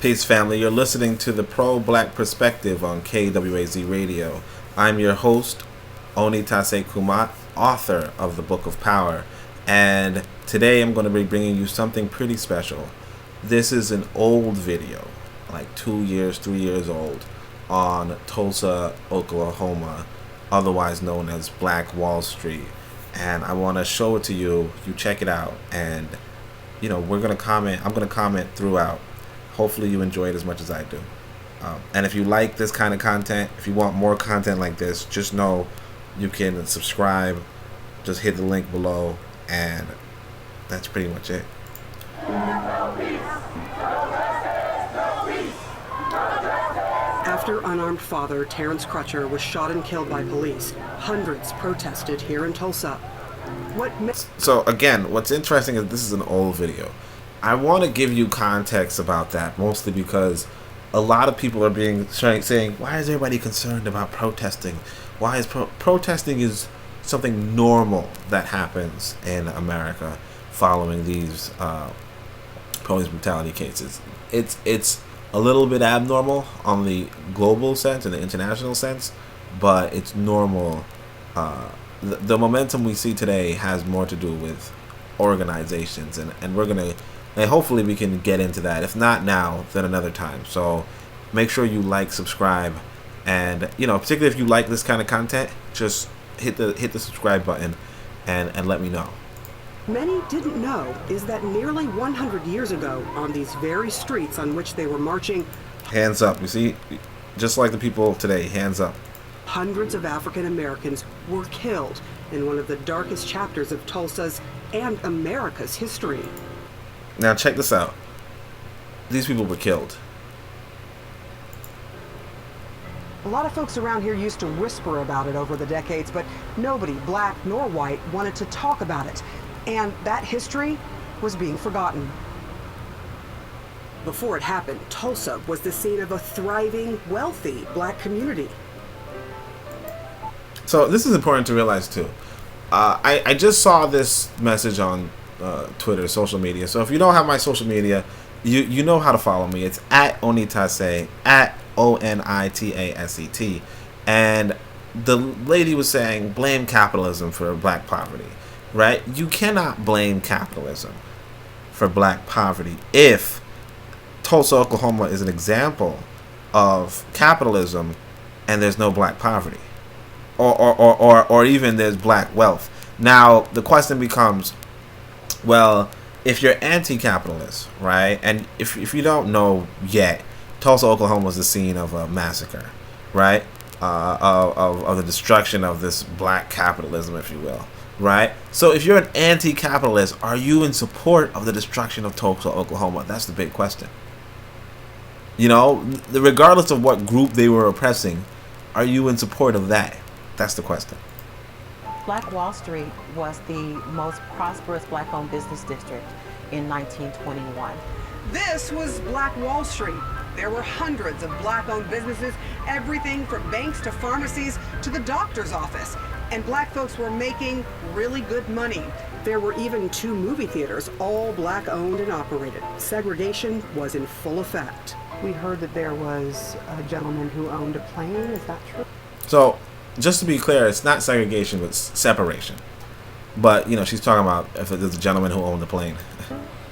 Peace, family. You're listening to the Pro-Black Perspective on KWAZ Radio. I'm your host, Onitaset Kumat, author of the Book of Power. And today I'm going to be bringing you something pretty special. This is an old video, like 3 years old, on Tulsa, Oklahoma, otherwise known as Black Wall Street. And I want to show it to you. You check it out. And, we're going to comment. I'm going to comment throughout. Hopefully you enjoy it as much as I do. And if you like this kind of content, if you want more content like this, just know you can subscribe. Just hit the link below, and that's pretty much it. After unarmed father Terrence Crutcher was shot and killed by police, hundreds protested here in Tulsa. So again, what's interesting is this is an old video. I want to give you context about that, mostly because a lot of people are saying, why is everybody concerned about protesting? Why is protesting is something normal that happens in America following these police brutality cases. It's a little bit abnormal on the global sense and the international sense, but it's normal. The momentum we see today has more to do with organizations, and we're gonna. And hopefully we can get into that. If not now, then another time. So make sure you like, subscribe, and particularly if you like this kind of content, just hit the subscribe button and let me know. Many didn't know is that nearly 100 years ago, on these very streets on which they were marching, hands up. You see, just like the people today, hands up. Hundreds of African Americans were killed in one of the darkest chapters of Tulsa's and America's history. Now check this out. These people were killed. A lot of folks around here used to whisper about it over the decades, but nobody, black nor white, wanted to talk about it. And that history was being forgotten. Before it happened, Tulsa was the scene of a thriving, wealthy black community. So this is important to realize too. I just saw this message on Twitter, social media. So if you don't have my social media, you know how to follow me. It's at Onitaset, at Onitaset. And the lady was saying, blame capitalism for black poverty, right? You cannot blame capitalism for black poverty if Tulsa, Oklahoma is an example of capitalism and there's no black poverty, or even there's black wealth. Now the question becomes, well, if you're anti-capitalist, right, and if you don't know yet, Tulsa, Oklahoma was the scene of a massacre, right, of the destruction of this black capitalism, if you will, right? So if you're an anti-capitalist, are you in support of the destruction of Tulsa, Oklahoma? That's the big question. Regardless of what group they were oppressing, are you in support of that? That's the question. Black Wall Street was the most prosperous black-owned business district in 1921. This was Black Wall Street. There were hundreds of black-owned businesses, everything from banks to pharmacies to the doctor's office. And black folks were making really good money. There were even 2 movie theaters, all black-owned and operated. Segregation was in full effect. We heard that there was a gentleman who owned a plane. Is that true? So, just to be clear, it's not segregation, but separation. But, she's talking about if there's a gentleman who owned the plane.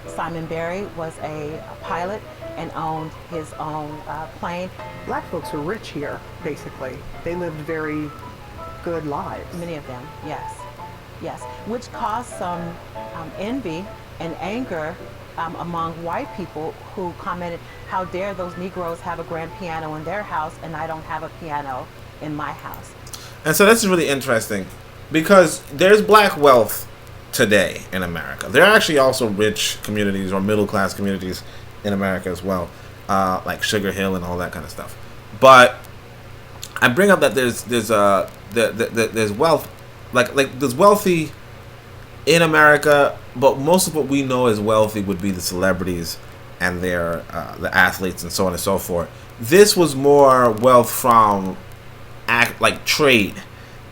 Simon Berry was a pilot and owned his own plane. Black folks were rich here, basically. They lived very good lives. Many of them, yes. Which caused some envy and anger among white people who commented, how dare those Negroes have a grand piano in their house and I don't have a piano in my house. And so this is really interesting because there's black wealth today in America. There are actually also rich communities or middle class communities in America as well, like Sugar Hill and all that kind of stuff. But I bring up that there's wealth, like there's wealthy in America, but most of what we know as wealthy would be the celebrities and their the athletes and so on and so forth. This was more wealth from trade,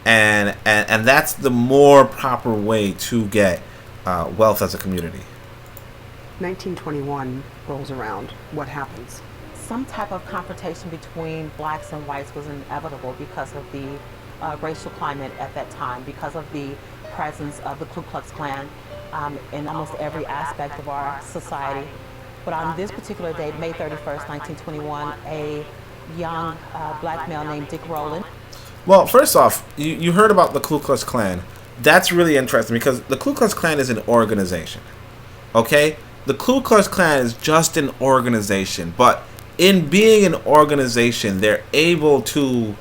and that's the more proper way to get wealth as a community. 1921 rolls around, what happens? Some type of confrontation between blacks and whites was inevitable because of the racial climate at that time, because of the presence of the Ku Klux Klan in almost every aspect of our society. But on this particular date, May 31st, 1921, a young black male named Dick Rowland. Well, first off, you heard about the Ku Klux Klan. That's really interesting because the Ku Klux Klan is an organization. Okay? The Ku Klux Klan is just an organization, but in being an organization, they're able to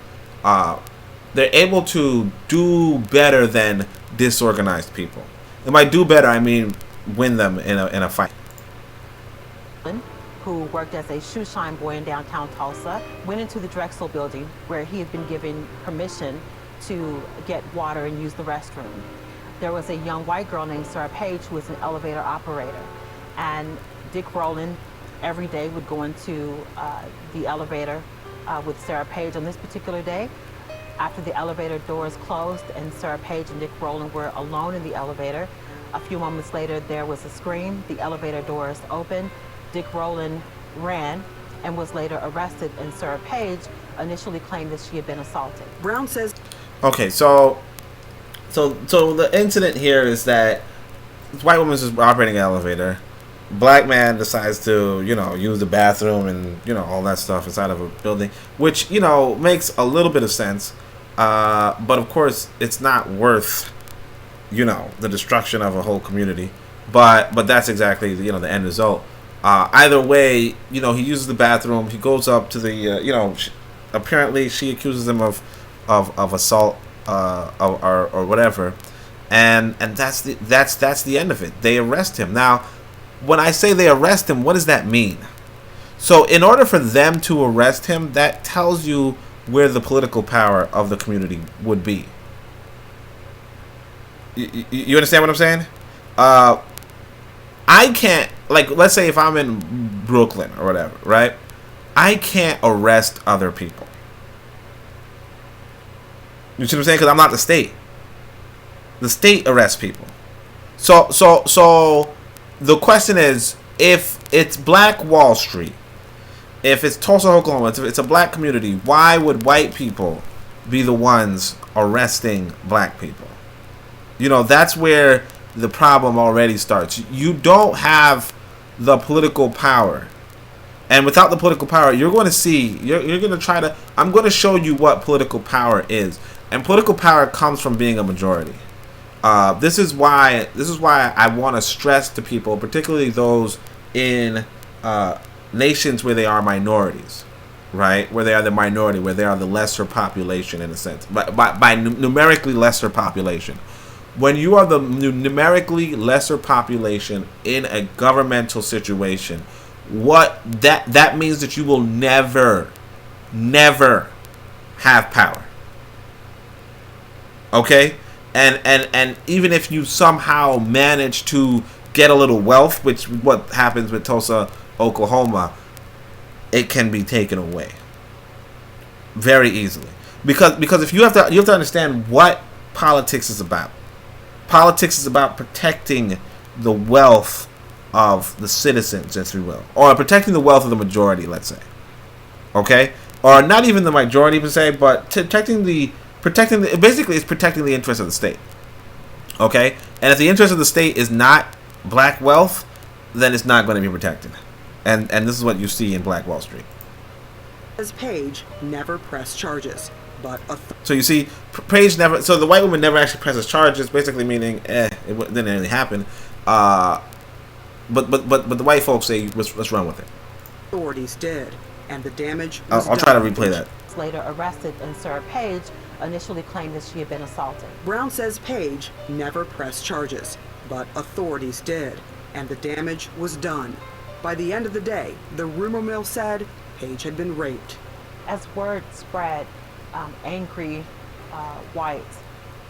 do better than disorganized people. And by do better, I mean win them in a fight. Who worked as a shoe shine boy in downtown Tulsa, went into the Drexel building where he had been given permission to get water and use the restroom. There was a young white girl named Sarah Page who was an elevator operator. And Dick Rowland every day would go into the elevator with Sarah Page. On this particular day, after the elevator doors closed and Sarah Page and Dick Rowland were alone in the elevator, a few moments later there was a scream, the elevator doors opened, Dick Rowland ran and was later arrested, and Sarah Page initially claimed that she had been assaulted. Brown says... Okay, so the incident here is that this white woman is operating an elevator. Black man decides to, use the bathroom and, all that stuff inside of a building, which, makes a little bit of sense. But of course, it's not worth, the destruction of a whole community. But that's exactly, the end result. Either way, he uses the bathroom. He goes up to the, apparently she accuses him of assault or whatever, and that's the end of it. They arrest him. Now, when I say they arrest him, what does that mean? So, in order for them to arrest him, that tells you where the political power of the community would be. You understand what I'm saying? I can't, let's say if I'm in Brooklyn or whatever, right? I can't arrest other people. You see what I'm saying? Because I'm not the state. The state arrests people. So the question is, if it's Black Wall Street, if it's Tulsa, Oklahoma, if it's a black community, why would white people be the ones arresting black people? That's where the problem already starts. You don't have the political power. And without the political power, you're going to see, you're going to try to, I'm going to show you what political power is. And political power comes from being a majority. This is why I want to stress to people, particularly those in nations where they are minorities, right? Where they are the minority, where they are the lesser population in a sense, by numerically lesser population. When you are the numerically lesser population in a governmental situation, what that means that you will never have power. Okay? And even if you somehow manage to get a little wealth, which is what happens with Tulsa, Oklahoma, it can be taken away very easily. Because if you have to understand what politics is about. Politics is about protecting the wealth of the citizens, if you will, or protecting the wealth of the majority, let's say. Okay? Or not even the majority per se, but protecting basically it's protecting the interest of the state. Okay? And if the interest of the state is not black wealth, then it's not going to be protected. And this is what you see in Black Wall Street. As Page never pressed charges, but so you see, Page never. So the white woman never actually presses charges, basically meaning, it didn't really happen. But the white folks say, let's run with it. Authorities did, and the damage was I'll try to replay that. Later arrested, and Sarah Page initially claimed that she had been assaulted. Brown says Page never pressed charges, but authorities did, and the damage was done. By the end of the day, the rumor mill said Page had been raped. As word spread, angry whites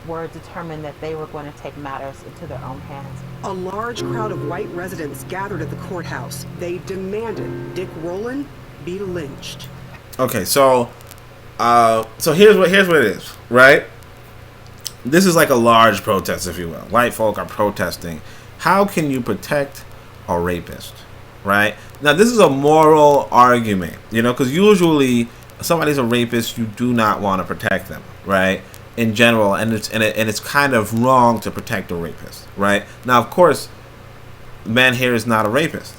were determined that they were going to take matters into their own hands. A large crowd of white residents gathered at the courthouse. They demanded Dick Rowland be lynched. Okay, so here's what it is, right? This is like a large protest, if you will. White folk are protesting. How can you protect a rapist? right? Now, this is a moral argument, you know, because usually somebody's a rapist, you do not want to protect them, right? In general, and it's kind of wrong to protect a rapist, right? Now, of course, man here is not a rapist,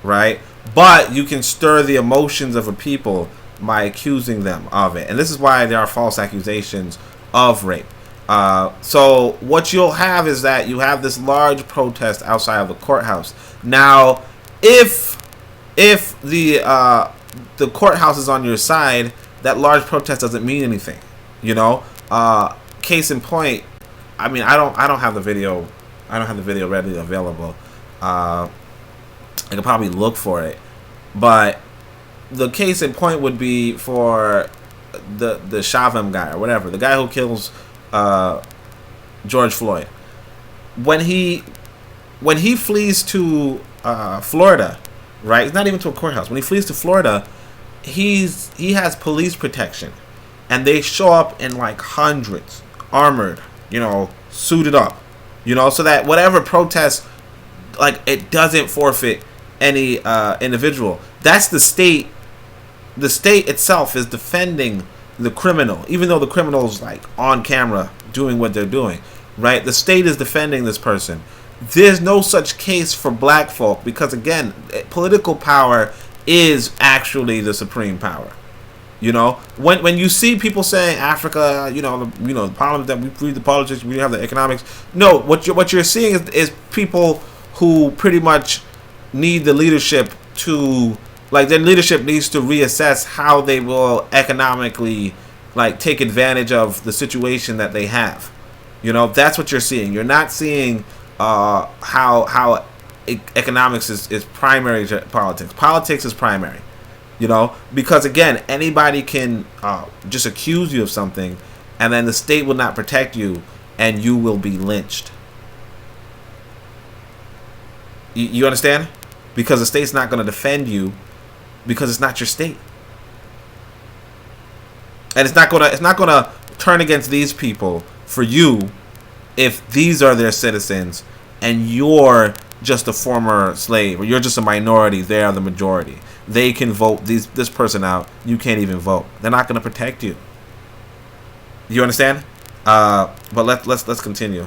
right? But you can stir the emotions of a people by accusing them of it, and this is why there are false accusations of rape. So what you'll have is that you have this large protest outside of the courthouse. Now, if the courthouse is on your side, that large protest doesn't mean anything, you know. Case in point, I mean, I don't have the video. I don't have the video readily available. I could probably look for it, but the case in point would be for the Shavim guy or whatever, the guy who kills George Floyd. When he flees to Florida, right? It's not even to a courthouse. When he flees to Florida, he has police protection, and they show up in like hundreds, armored, you know, suited up, you know, so that whatever protest, like, it doesn't forfeit any individual. That's the state. The state itself is defending the criminal, even though the criminal's like on camera doing what they're doing, right? The state is defending this person. There's no such case for black folk because, again, political power is actually the supreme power. You know, when you see people saying Africa, the problems that we read the politics, we have the economics. No, what you're seeing is people who pretty much need the leadership to, like, their leadership needs to reassess how they will economically, like, take advantage of the situation that they have. You know, that's what you're seeing. You're not seeing how economics is primary to politics. Politics is primary. You know, because again, anybody can just accuse you of something, and then the state will not protect you, and you will be lynched. You understand? Because the state's not going to defend you, because it's not your state, and it's not gonna turn against these people for you if these are their citizens and you're just a former slave, or you're just a minority. They are the majority. They can vote this person out. You can't even vote. They're not going to protect you. You understand? But let's continue.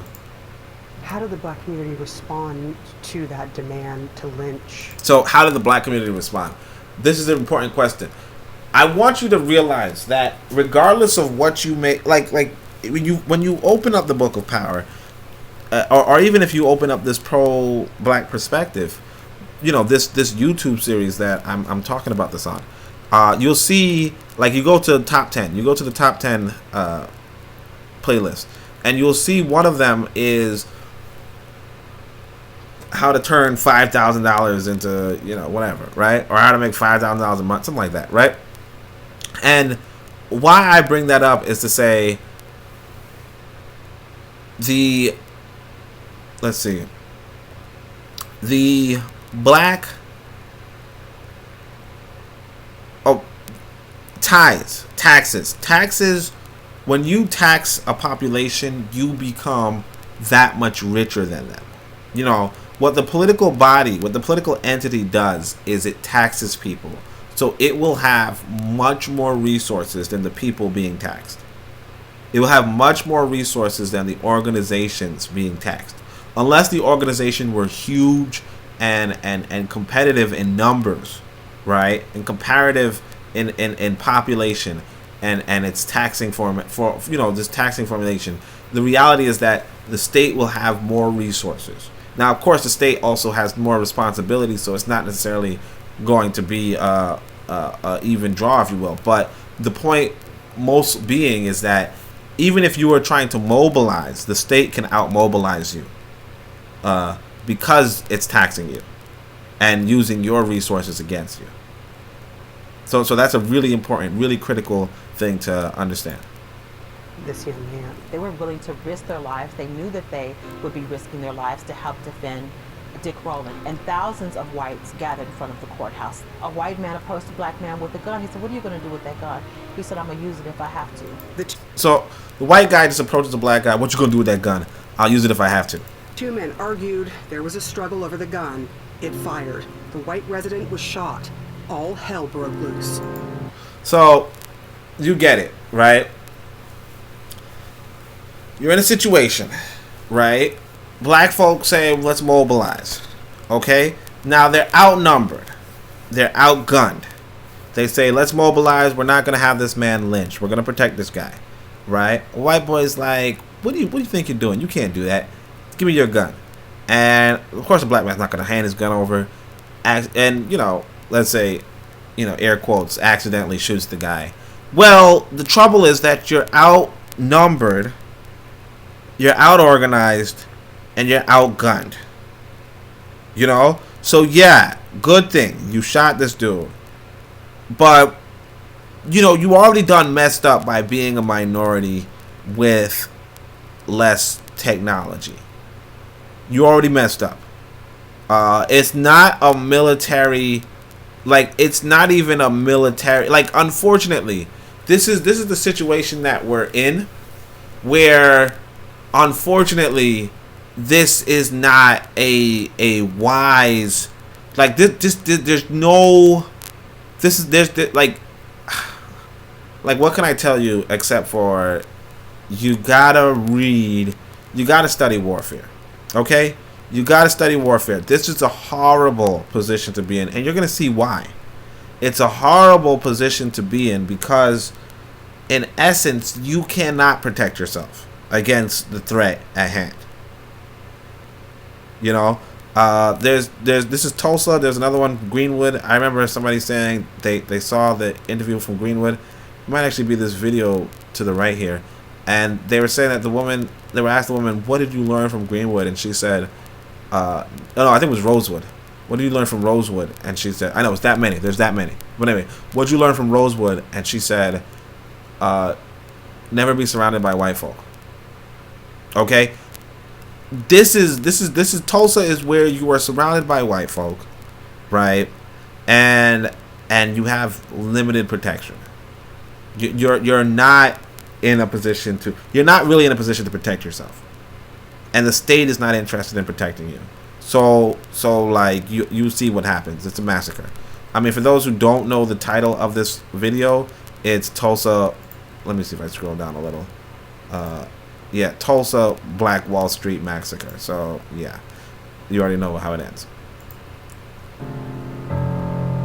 How did the black community respond to that demand to lynch? So how did the black community respond? This is an important question. I want you to realize that regardless of what you make, like when you open up the Book of Power, or even if you open up this pro-black perspective, you know, this YouTube series that I'm talking about this on, you'll see, like, you go to the top 10. You go to the top 10 playlist, and you'll see one of them is how to turn $5,000 into, you know, whatever, right? Or how to make $5,000 a month, something like that, right? And why I bring that up is to say the black taxes. When you tax a population, you become that much richer than them. You know, what the political entity does is it taxes people, so it will have much more resources than the people being taxed. It will have much more resources than the organizations being taxed, unless the organization were huge and competitive in numbers, right? And comparative in population and its taxing this taxing formulation. The reality is that the state will have more resources. Now, of course, the state also has more responsibility, so it's not necessarily going to be a even draw, if you will. But the point most being is that even if you are trying to mobilize, the state can out-mobilize you because it's taxing you and using your resources against you. So that's a really important, really critical thing to understand. This young man, They were willing to risk their lives. They knew that they would be risking their lives to help defend Dick Rowland. And thousands of whites gathered in front of the courthouse. A white man approached a black man with a gun. He said, "What are you going to do with that gun?" He said, "I'm going to use it if I have to." So the white guy just approaches the black guy. "What you going to do with that gun?" "I'll use it if I have to." Two men argued. There was a struggle over the gun. It fired. the white resident was shot. All hell broke loose. So, you get it, right? You're in a situation, right? Black folks say, let's mobilize. Okay? Now, they're outnumbered. They're outgunned. They say, let's mobilize. We're not going to have this man lynched. We're going to protect this guy. Right? A white boy's like, what do you think you're doing? You can't do that. Give me your gun. And, of course, a black man's not going to hand his gun over. And, you know, let's say, you know, air quotes, accidentally shoots the guy. Well, the trouble is that you're outnumbered, you're outorganized, and you're outgunned. You know? So, yeah, good thing. You shot this dude. But, you know, you already done messed up by being a minority with less technology. You already messed up. It's not a military, like, it's not even a military, like, unfortunately, this is the situation that we're in, where, unfortunately, this is not a wise, like, there's no, like, what can I tell you except for you gotta read, you gotta study warfare, okay? You gotta study warfare. This is a horrible position to be in, and you're gonna see why. It's a horrible position to be in because, in essence, you cannot protect yourself against the threat at hand. You know, this is Tulsa. There's another one, Greenwood. I remember somebody saying they saw the interview from Greenwood. It might actually be this video to the right here, and they were saying that they were asked the woman, "What did you learn from Greenwood?" And she said, "No, I think it was Rosewood. What did you learn from Rosewood?" And she said, "I know it's that many. There's that many. But anyway, what did you learn from Rosewood?" And she said, "Never be surrounded by white folk." Okay. This is Tulsa is where you are surrounded by white folk, right? And you have limited protection. You're not in a position to, you're not really in a position to protect yourself, and the state is not interested in protecting you. So like you see what happens. It's a massacre. I mean, for those who don't know the title of this video, it's Tulsa. Let me see if I scroll down a little. Yeah, Tulsa Black Wall Street Massacre. So, yeah, you already know how it ends.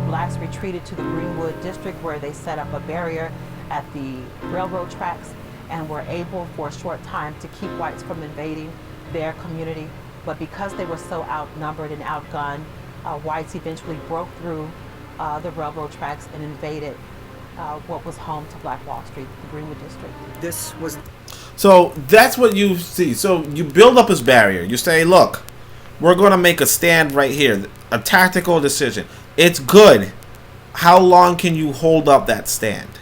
Blacks retreated to the Greenwood district where they set up a barrier at the railroad tracks and were able for a short time to keep whites from invading their community. But because they were so outnumbered and outgunned, whites eventually broke through the railroad tracks and invaded what was home to Black Wall Street, the Greenwood district. This was... So that's what you see. So you build up this barrier. You say, look, we're going to make a stand right here. A tactical decision. It's good. How long can you hold up that stand?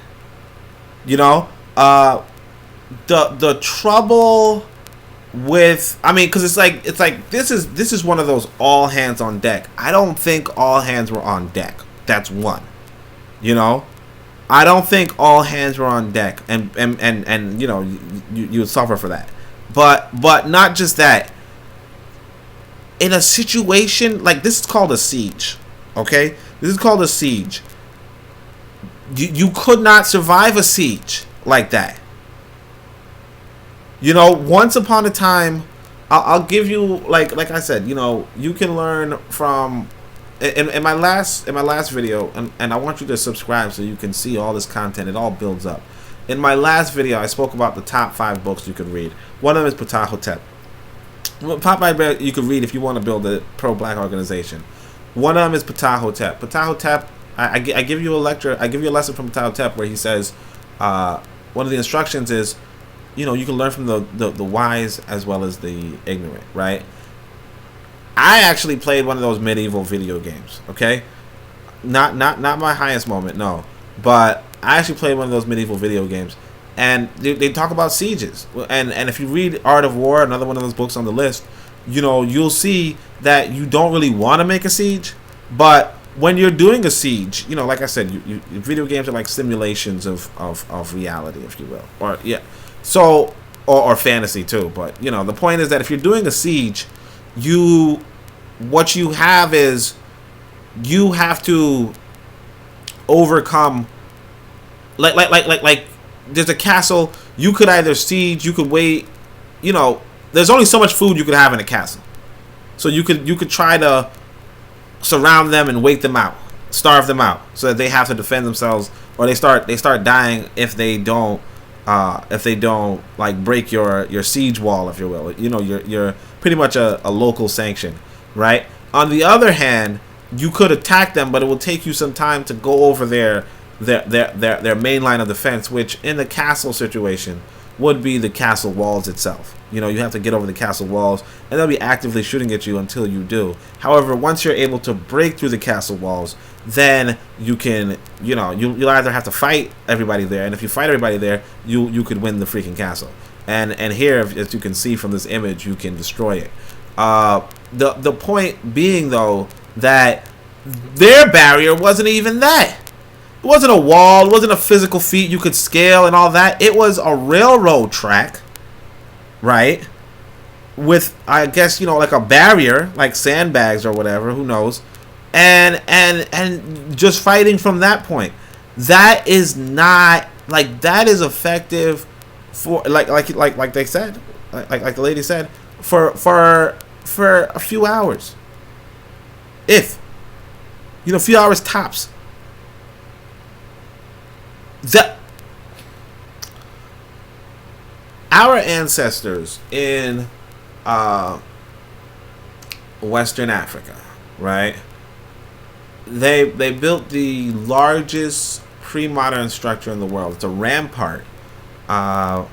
You know? The trouble with, I mean, because it's like this is one of those all hands on deck. I don't think all hands were on deck. That's one. You know? I don't think all hands were on deck, and you know, you would suffer for that. But not just that. In a situation like this, is called a siege. Okay, this is called a siege. You could not survive a siege like that. You know, once upon a time, I'll give you like I said. You know, you can learn from. In my last video, and I want you to subscribe so you can see all this content. It all builds up. In my last video, I spoke about the top 5 books you could read. One of them is Ptah Htp. Top 5 you could read if you want to build a pro-black organization. One of them is Ptah Htp. Ptah Htp, I give you a lecture. I give you a lesson from Ptah Htp where he says one of the instructions is, you know, you can learn from the wise as well as the ignorant, right? I actually played one of those medieval video games, okay? Not my highest moment, no. But I actually played one of those medieval video games. And they talk about sieges. And if you read Art of War, another one of those books on the list, you know, you'll see that you don't really want to make a siege. But when you're doing a siege, you know, like I said, video games are like simulations of reality, if you will. Or, yeah. So, or fantasy too. But, you know, the point is that if you're doing a siege, what you have is you have to overcome, like there's a castle. You could either siege, you could wait. You know, there's only so much food you could have in a castle, so you could try to surround them and wait them out, starve them out, so that they have to defend themselves, or they start dying if they don't like break your siege wall, if you will. You know, you're pretty much a local sanction, right? On the other hand, you could attack them, but it will take you some time to go over their main line of defense, which in the castle situation would be the castle walls itself. You know, you have to get over the castle walls, and they'll be actively shooting at you until you do. However, once you're able to break through the castle walls, then you can, you know, you'll either have to fight everybody there, and if you fight everybody there, you could win the freaking castle. And here, as you can see from this image, you can destroy it. The point being, though, that their barrier wasn't even that. It wasn't a wall. It wasn't a physical feat you could scale and all that. It was a railroad track, right? With, I guess, you know, like a barrier, like sandbags or whatever. Who knows? And just fighting from that point. That is not, like, that is effective for, like they said, like the lady said, for a few hours. If, you know, a few hours tops. Our ancestors in Western Africa, right? They built the largest pre-modern structure in the world. It's a rampart. The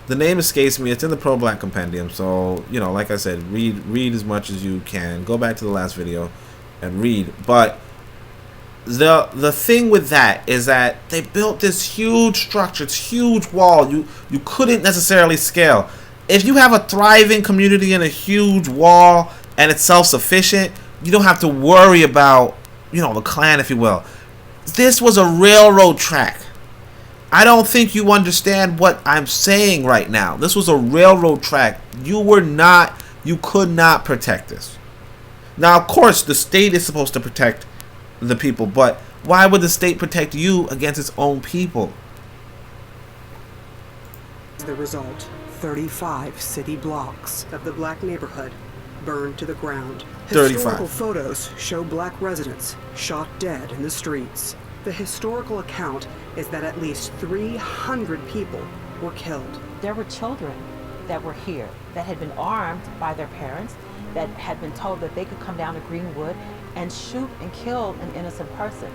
name escapes me. It's in the Pro-Black Compendium. So, you know, like I said, read as much as you can. Go back to the last video and read. But the thing with that is that they built this huge structure, this huge wall you couldn't necessarily scale. If you have a thriving community and a huge wall and it's self-sufficient, you don't have to worry about, you know, the clan, if you will. This was a railroad track. I don't think you understand what I'm saying right now. This was a railroad track. You could not protect this. Now, of course, the state is supposed to protect the people, but why would the state protect you against its own people? The result, 35 city blocks of the black neighborhood burned to the ground. 35. Historical photos show black residents shot dead in the streets. The historical account is that at least 300 people were killed. There were children that were here that had been armed by their parents, that had been told that they could come down to Greenwood and shoot and kill an innocent person.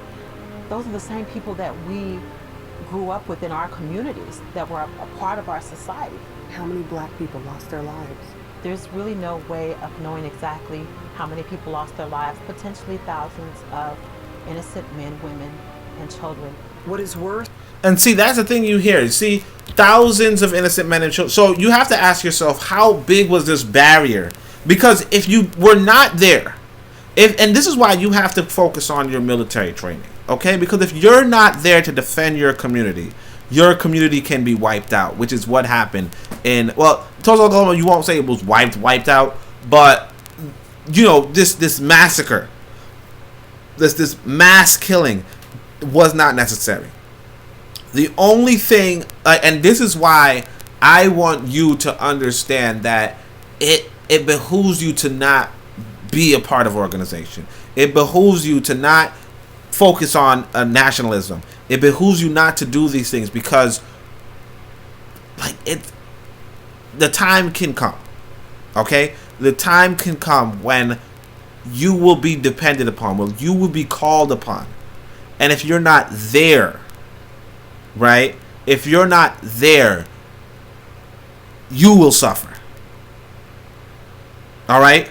Those are the same people that we grew up with in our communities, that were a part of our society. How many black people lost their lives? There's really no way of knowing exactly how many people lost their lives. Potentially thousands of innocent men, women, and children. What is worse? And see, that's the thing you hear. You see, thousands of innocent men and children. So you have to ask yourself, how big was this barrier? Because if you were not there, and this is why you have to focus on your military training, okay? Because if you're not there to defend your community can be wiped out, which is what happened in, well, Tulsa, Oklahoma, you won't say it was wiped out, but, you know, this massacre, this mass killing was not necessary. The only thing, and this is why I want you to understand that it behooves you to not be a part of organization. It behooves you to not focus on nationalism. It behooves you not to do these things, because the time can come. Okay? The time can come when you will be depended upon, when you will be called upon. And if you're not there, right? If you're not there, you will suffer. All right?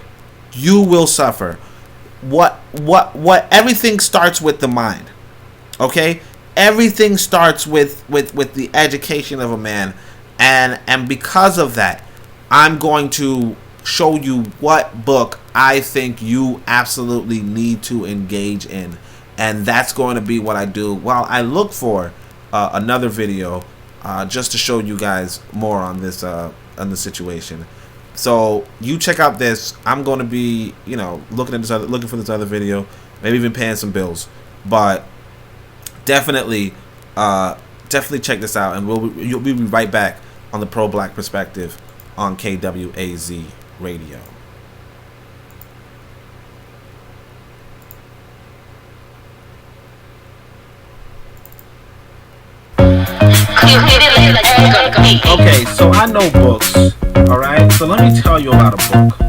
You will suffer. What everything starts with the mind. Okay? Everything starts with the education of a man, and because of that, I'm going to show you what book I think you absolutely need to engage in, and that's going to be what I do while I look for another video just to show you guys more on this situation. So you check out this. I'm going to be, looking for this other video, maybe even paying some bills. But definitely check this out, and you'll be right back on the pro-black perspective on KWAZ radio. Okay, so I know books, alright? So let me tell you about a book.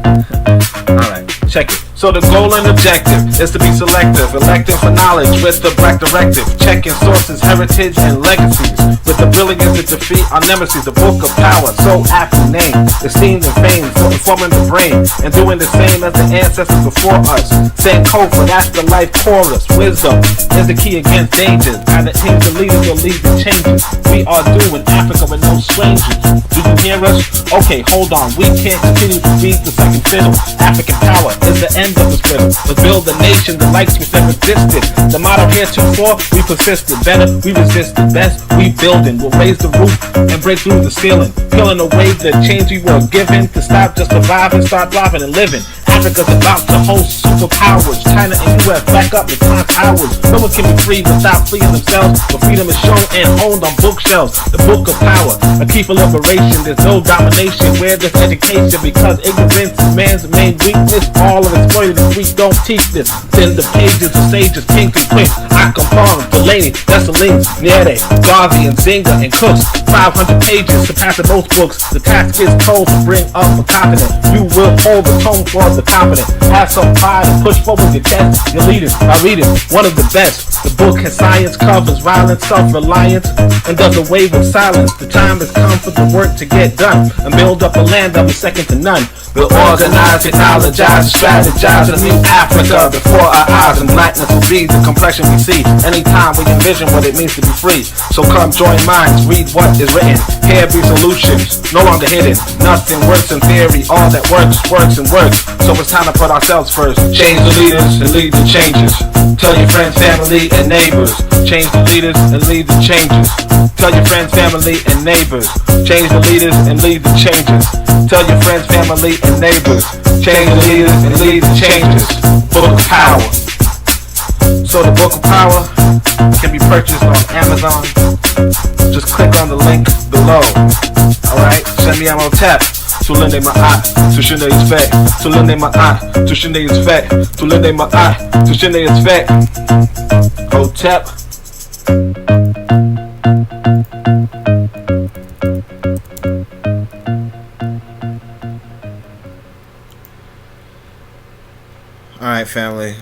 Alright, check it. So the goal and objective is to be selective, elective for knowledge with the black directive, checking sources, heritage, and legacies, with the brilliance to defeat our nemesis. The book of power, so aptly named, esteemed and famed for informing the brain, and doing the same as the ancestors before us. Sankofa, that's the life chorus. Wisdom is the key against dangers. Either teams and leaders will lead the changes. We are due in Africa with no strangers. Do you hear us? Okay, hold on. We can't continue to be the second fiddle. African power is the end of this riddle. Let's build a nation the likes we've never existed. The motto heretofore, we persisted. Better, we resisted. Best, we building. We'll raise the roof and break through the ceiling, peeling away the chains we were given to stop just surviving, start thriving and living. Africa's about to host superpowers. China and US back up in time hours. No one can be free without freeing themselves, but freedom is shown and owned on bookshelves. The book of power, a key for liberation. There's no domination where there's education, because ignorance is man's main weakness. All of exploited if we don't teach this. Then the pages of sages, King and Quick, Akampong, Delaney, Dessalines, Nyere, Garvey, and Zinga, and Cooks. 500 pages surpassing most books. The task is told to bring up a continent. You will hold the tone for the confident. Have some pride and push forward your chest. Your leaders are reading one of the best. The book has science, covers violence, self-reliance, and does away with silence. The time has come for the work to get done and build up a land of a second to none. We'll organize, technologize, strategize a new Africa before our eyes, and blackness will be the complexion we see anytime we envision what it means to be free. So come join minds, read what is written. Here be solutions, no longer hidden. Nothing works in theory, all that works, works and works. So it's time to put ourselves first. Change the leaders and lead the changes. Tell your friends, family, and neighbors. Change the leaders and lead the changes. Tell your friends, family, and neighbors. Change the leaders and lead the changes. Tell your friends, family, and neighbors. Change the leaders and lead the changes. Book of Power. So the Book of Power can be purchased on Amazon. Just click on the link below. Alright, send me on tap. Tulende ma'a, tushinde is fat. Tulende ma'a, tushinde is fat. Tulende ma'a, tushinde is fat. Hotep. Alright, family.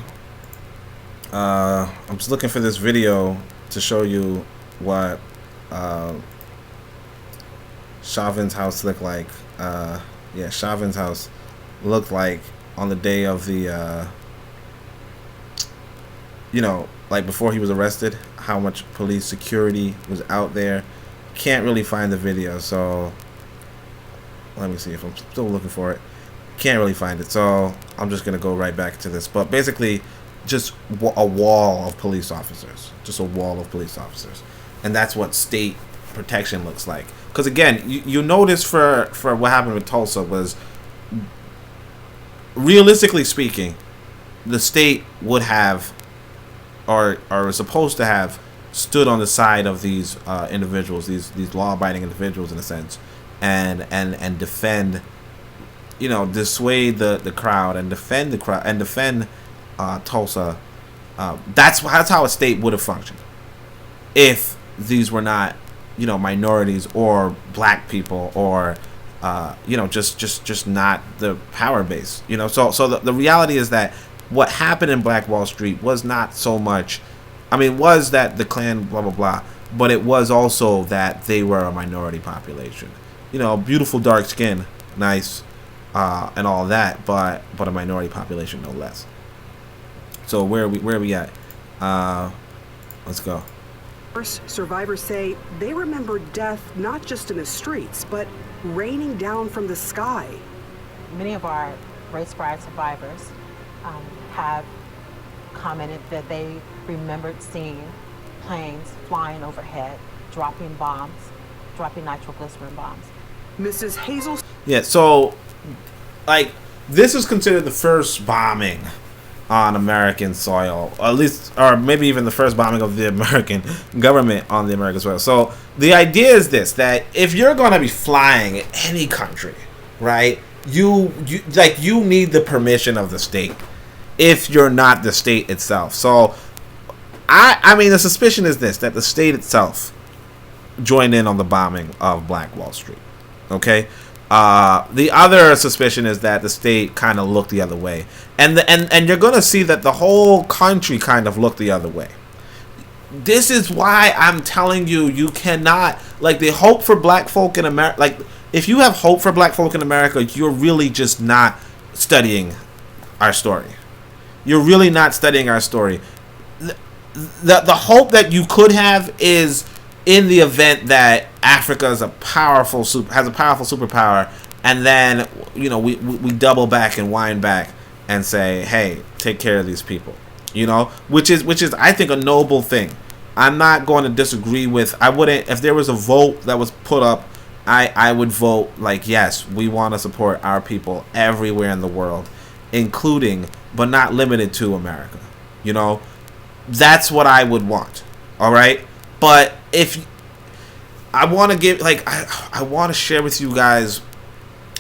I'm just looking for this video to show you what Chauvin's house looked like. Yeah, Chauvin's house looked like on the day of the, like before he was arrested, how much police security was out there. Can't really find the video, so let me see if I'm still looking for it. Can't really find it, so I'm just gonna go right back to this. But basically, just a wall of police officers, just a wall of police officers, and that's what state protection looks like. Because again, you notice for what happened with Tulsa was, realistically speaking, the state would have, or was supposed to have, stood on the side of these individuals, these law-abiding individuals in a sense, and defend, dissuade the crowd and defend the crowd and defend Tulsa. That's how a state would have functioned if these were not, minorities or black people or just not the power base. So the reality is that what happened in Black Wall Street was not so much, was that the Klan blah blah blah, but it was also that they were a minority population. Beautiful dark skin, nice, and all that, but a minority population no less. So where are we at? Let's go. Survivors say they remember death not just in the streets, but raining down from the sky. Many of our race riot survivors have commented that they remembered seeing planes flying overhead, dropping nitroglycerin bombs. Mrs. Hazel. Yeah, so, like, this is considered the first bombing on American soil, or at least, or maybe even the first bombing of the American government on the American soil. So the idea is this: that if you're going to be flying in any country, right, you need the permission of the state. If you're not the state itself, so I mean, the suspicion is this: that the state itself joined in on the bombing of Black Wall Street. Okay. The other suspicion is that the state kind of looked the other way, and you're gonna see that the whole country kind of looked the other way. This is why I'm telling you, you cannot, like, the hope for black folk in America. Like, if you have hope for black folk in America, you're really just not studying our story. You're really not studying our story. The hope that you could have is in the event that Africa is has a powerful superpower, and then, you know, we double back and wind back and say, hey, take care of these people, you know, which is I think a noble thing. I'm not going to disagree with. I wouldn't, if there was a vote that was put up, I would vote like, yes, we want to support our people everywhere in the world, including but not limited to America. You know, that's what I would want. All right. But if I want to give, like, I want to share with you guys,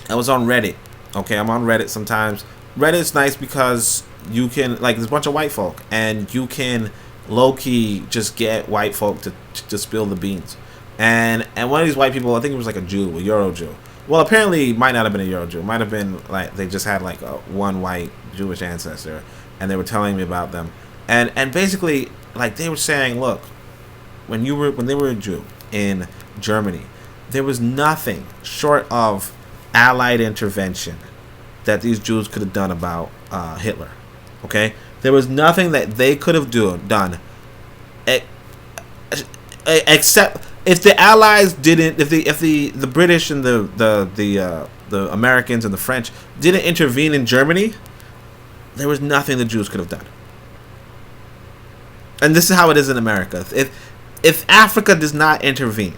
I was on Reddit. Okay, I'm on Reddit sometimes. Reddit's nice because you can, like, there's a bunch of white folk, and you can low-key just get white folk to spill the beans. And one of these white people, I think it was like a Jew, a Euro Jew. Well, apparently it might not have been a Euro Jew. It might have been, like, they just had, like, one white Jewish ancestor, and they were telling me about them. And basically, like, they were saying, look, when they were a Jew in Germany, there was nothing short of Allied intervention that these Jews could have done about Hitler. Okay, there was nothing that they could have done, except if the Allies didn't, if the British and the Americans and the French didn't intervene in Germany, there was nothing the Jews could have done. And this is how it is in America. If Africa does not intervene,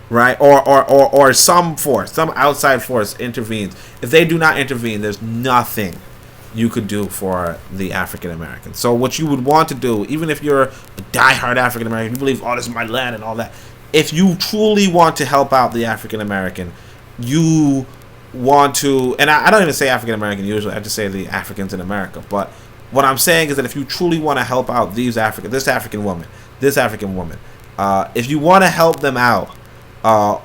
right, or some outside force intervenes, if they do not intervene, there's nothing you could do for the African Americans. So what you would want to do, even if you're a diehard African American, you believe, oh, this is my land and all that, if you truly want to help out the African American, you want to, and I don't even say African American usually, I just say the Africans in America. But what I'm saying is that if you truly want to help out this African woman, if you want to help them out,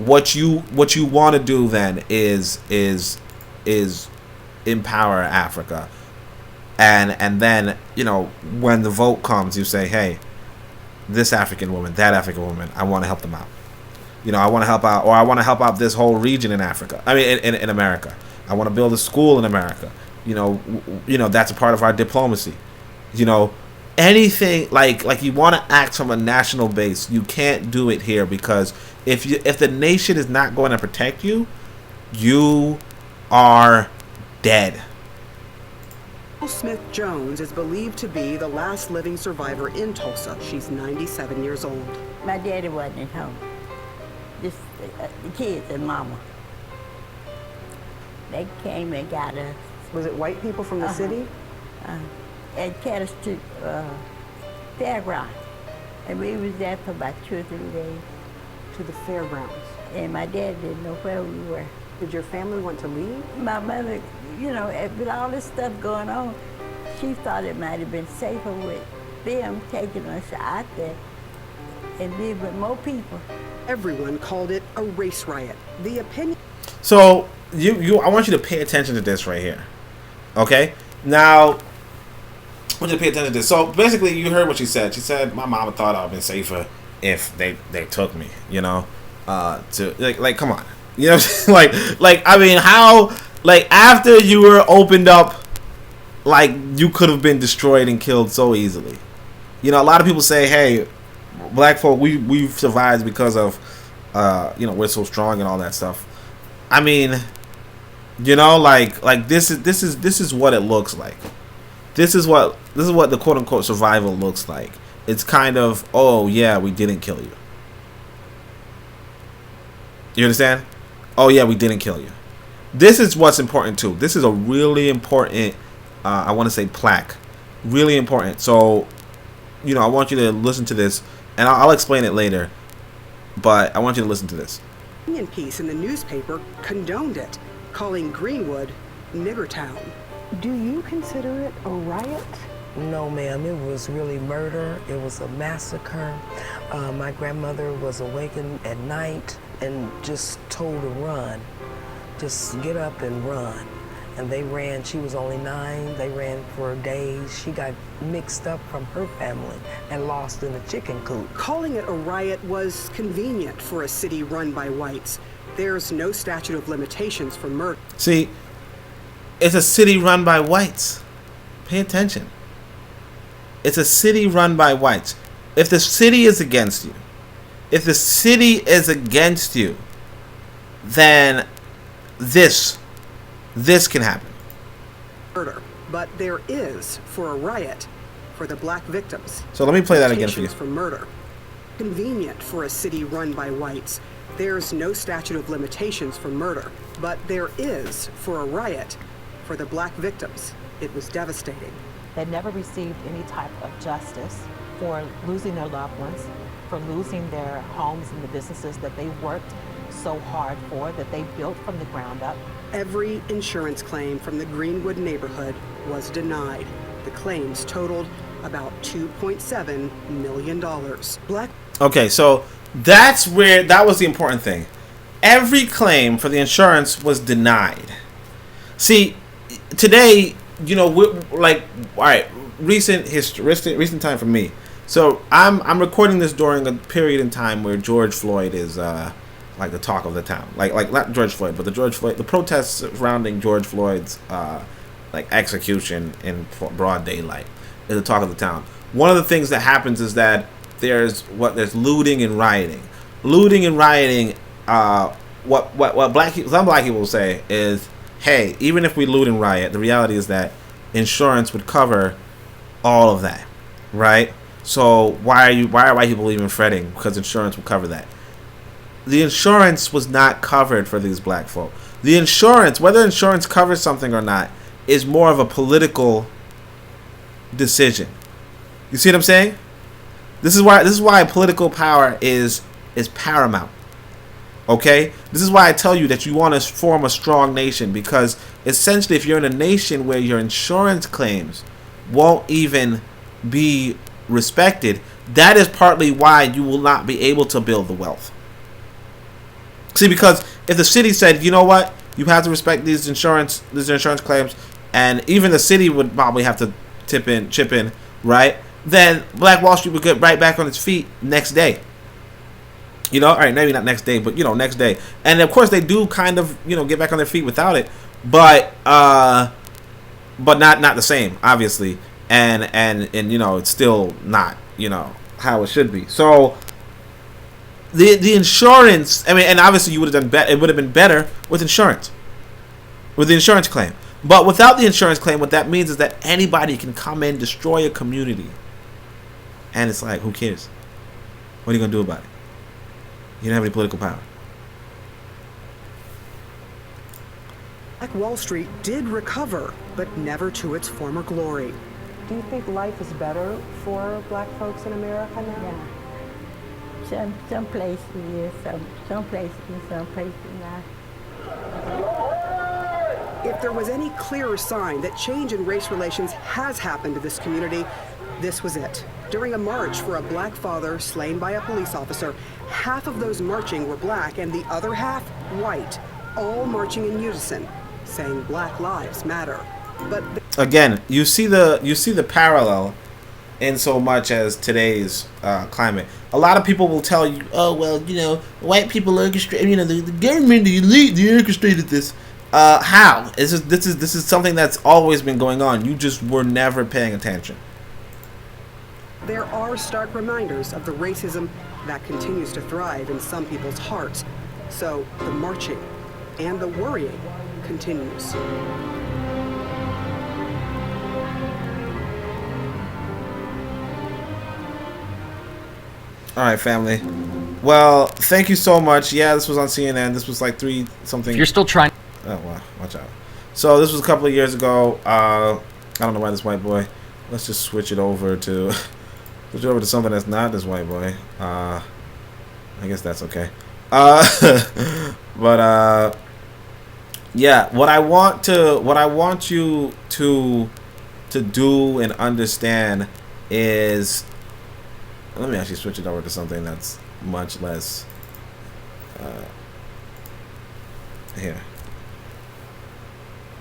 what you want to do then is empower Africa, and then, you know, when the vote comes, you say, hey, this African woman, that African woman, I want to help them out. You know, I want to help out, or I want to help out this whole region in Africa. I mean, in America, I want to build a school in America. You know, that's a part of our diplomacy. You know, anything like you want to act from a national base, you can't do it here, because if the nation is not going to protect you, you are dead. Smith Jones is believed to be the last living survivor in Tulsa. She's 97 years old. My daddy wasn't at home. Just the kids and mama. They came and got us. Was it white people from the city? And carried us to fairground. And we was there for about 2 or 3 days. To the fairgrounds. And my dad didn't know where we were. Did your family want to leave? My mother, you know, with all this stuff going on, she thought it might have been safer with them taking us out there and live with more people. Everyone called it a race riot. The opinion. So I want you to pay attention to this right here. Okay? Now, I want you to pay attention to this. So basically, you heard what she said. She said, my mama thought I would have been safer if they took me, you know, to like come on, you know, like I mean, how, like, after you were opened up, like, you could have been destroyed and killed so easily. You know, a lot of people say, hey, black folk, we've survived because of you know, we're so strong and all that stuff. I mean, you know, like this is what it looks like. This is what the quote unquote survival looks like. It's kind of, oh yeah, we didn't kill you. You understand? Oh yeah, we didn't kill you. this is what's important too. This is a really important, I want to say plaque, really important. So, you know, I want you to listen to this, and I'll explain it later, but I want you to listen to this. Opinion piece in the newspaper condoned it, calling Greenwood Niggertown. Do you consider it a riot? No, ma'am. It was really murder. It was a massacre. My grandmother was awakened at night and just told to run. Just get up and run. And they ran. She was only 9. They ran for days. She got mixed up from her family and lost in a chicken coop. Calling it a riot was convenient for a city run by whites. There's no statute of limitations for murder. See, it's a city run by whites. Pay attention. It's a city run by whites. If the city is against you, then this can happen. Murder, but there is for a riot for the black victims. So let me play that again for you. For murder, convenient for a city run by whites. There's no statute of limitations for murder, but there is for a riot for the black victims. It was devastating. They never received any type of justice for losing their loved ones, for losing their homes and the businesses that they worked so hard for, that they built from the ground up. Every insurance claim from the Greenwood neighborhood was denied. The claims totaled about $2.7 million. Okay, so that was the important thing. Every claim for the insurance was denied. See, today, you know, we're like, all right, recent time for me. So I'm recording this during a period in time where George Floyd is like the talk of the town. Like not George Floyd, but the protests surrounding George Floyd's like execution in broad daylight is the talk of the town. One of the things that happens is that there's looting and rioting. What some black people will say is, hey, even if we loot and riot, the reality is that insurance would cover all of that, right? So why are white people even fretting? Because insurance will cover that. The insurance was not covered for these black folk. The insurance, whether insurance covers something or not, is more of a political decision. You see what I'm saying? This is why political power is paramount. Okay? This is why I tell you that you want to form a strong nation, because essentially if you're in a nation where your insurance claims won't even be respected, that is partly why you will not be able to build the wealth. See, because if the city said, you know what, you have to respect these insurance claims, and even the city would probably have to chip in, right? Then Black Wall Street would get right back on its feet next day. You know, all right, maybe not next day, but, you know, next day. And, of course, they do kind of, you know, get back on their feet without it. But not the same, obviously. And you know, it's still not, you know, how it should be. So, the insurance, I mean, and obviously you would have done better. It would have been better with insurance. With the insurance claim. But without the insurance claim, what that means is that anybody can come in, destroy a community. And it's like, who cares? What are you going to do about it? You don't have any political power. Black Wall Street did recover, but never to its former glory. Do you think life is better for black folks in America now? Yeah. Some places, yes, some places, some places not. If there was any clearer sign that change in race relations has happened to this community, this was it. During a march for a black father slain by a police officer, half of those marching were black and the other half white, all marching in unison, saying Black Lives Matter. But again, you see the parallel in so much as today's climate. A lot of people will tell you, oh well, you know, white people orchestrated, you know, the government, the elite, they orchestrated this. How? This is something that's always been going on. You just were never paying attention. there are stark reminders of the racism that continues to thrive in some people's hearts. So the marching and the worrying continues. All right, family. Well, thank you so much. Yeah, this was on CNN. This was like 3 something. If you're still trying. Oh wow, watch out. So this was a couple of years ago. I don't know why this white boy. Let's just switch it over to something that's not this white boy. I guess that's okay. But yeah, what I want you to do and understand is, let me actually switch it over to something that's much less here.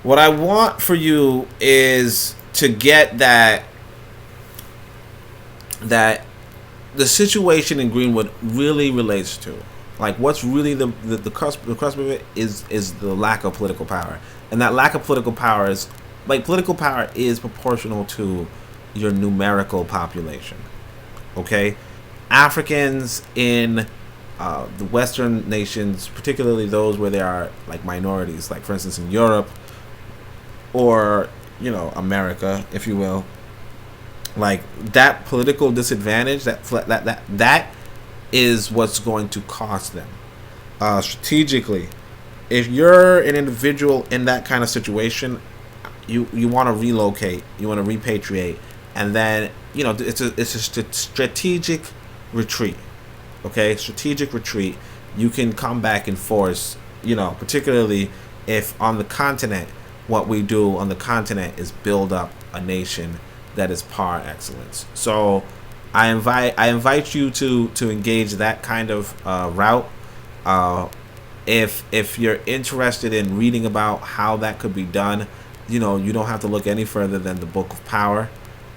What I want for you is to get that the situation in Greenwood really relates to, like, what's really the crux of it is the lack of political power, and that lack of political power is, like, political power is proportional to your numerical population. Okay, Africans in the Western nations, particularly those where there are, like, minorities, like for instance in Europe or, you know, America, if you will, like, that political disadvantage, that is what's going to cost them strategically. If you're an individual in that kind of situation, you want to relocate, you want to repatriate, and then, you know, it's a strategic retreat. Okay, strategic retreat. You can come back in force, you know, particularly if on the continent, what we do on the continent is build up a nation that is par excellence. So I invite you to engage that kind of route. If you're interested in reading about how that could be done, you know, you don't have to look any further than the Book of Power,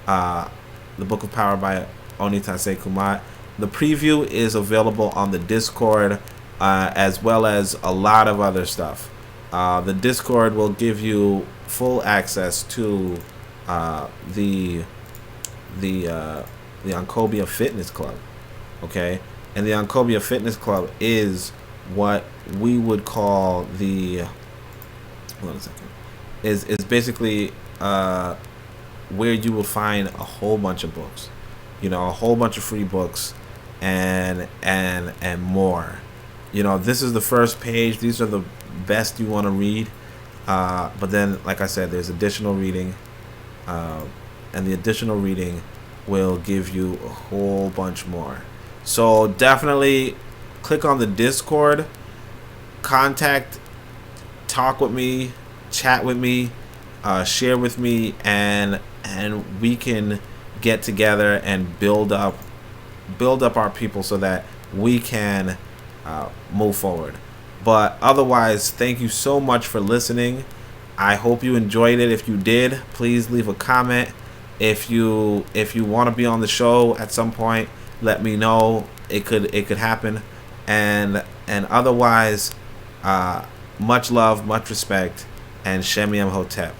the Book of Power by Onitaset Kumat. The preview is available on the Discord, as well as a lot of other stuff. The Discord will give you full access to the Ancobia Fitness Club. Okay, and the Ancobia Fitness Club is what we would call the, hold on a second, is basically where you will find a whole bunch of books, you know, a whole bunch of free books and more. You know, this is the first page. These are the best you want to read, but then, like I said, there's additional reading, and the additional reading will give you a whole bunch more. So definitely click on the Discord, talk with me, chat with me, share with me, and we can get together and build up our people so that we can move forward. But otherwise, thank you so much for listening. I hope you enjoyed it. If you did, please leave a comment. If you want to be on the show at some point, let me know. It could happen. And otherwise, much love, much respect, and Shem Yem Hotep.